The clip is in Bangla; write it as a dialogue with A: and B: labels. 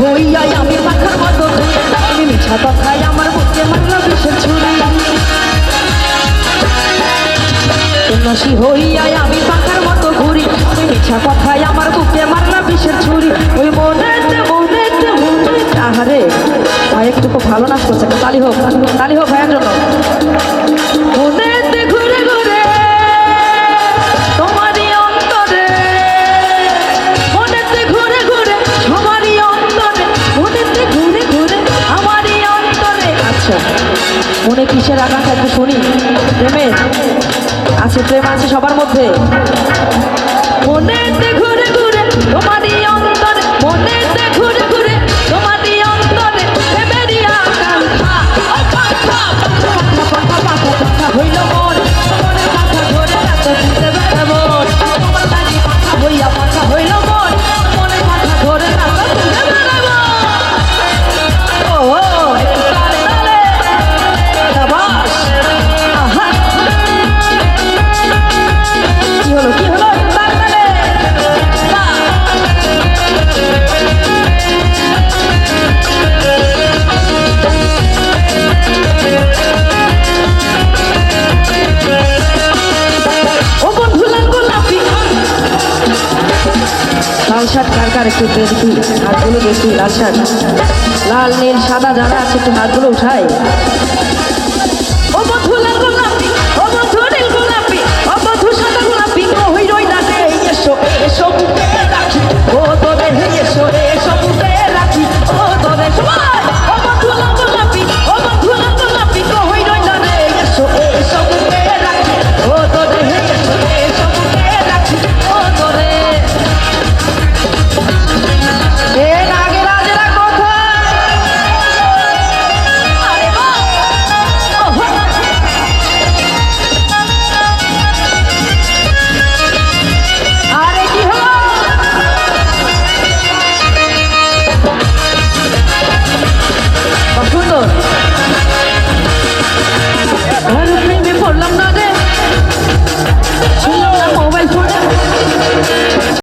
A: হইয়া আমি পাখার মতো তুমি মিছা কথায় আমার বুকে মারলা বিষের ছুরি সন্ন্যাসী হইয়া আমি পাখার মতো ঘুরি তুমি মিছা কথায় আমার বুকে মারলা বিষের ছুরি ওই মনেতে মনেতে মনে আহারে ভাই একটু খুব ভালো নাচ করছে তালি হোক ভাইয়ের জন্য মনেতে ঘুরে ঘুরে তোমারই অন্তরে মনেতে ঘুরে ঘুরে সবারই অন্তরে মনেতে ঘুরে ঘুরে আমারই অন্তরে আচ্ছা মনে কিসের আকাঙ্ক্ষা একটু শুনি প্রেমের আছে প্রেম আছে সবার মধ্যে মনেতে ঘুরে ঘুরে তোমারই অন্তরে মনেতে ঘুরে ঘুরে তোমারই অন্তরে প্রেমেরই আকাঙ্ক্ষা হইল মন মনের কথা ধরে রাখতে বেড়াবো তোমার লাগি পাখা হইয়া পাখা হইল মন মনের কথা ধরে রাখতে বেড়াবো ও তালে তালে শাবাশ আহা কি হলো লাল শার্ট কার একটু দেখি হাতগুলো দেখি লাল শার্ট লাল নীল সাদা যারা আছে একটু হাতগুলো উঠাই ও বন্ধু লাল গোলাপি ও বন্ধু নীল গোলাপি ও বন্ধু সাদা গোলাপি হই রই না এসো এসো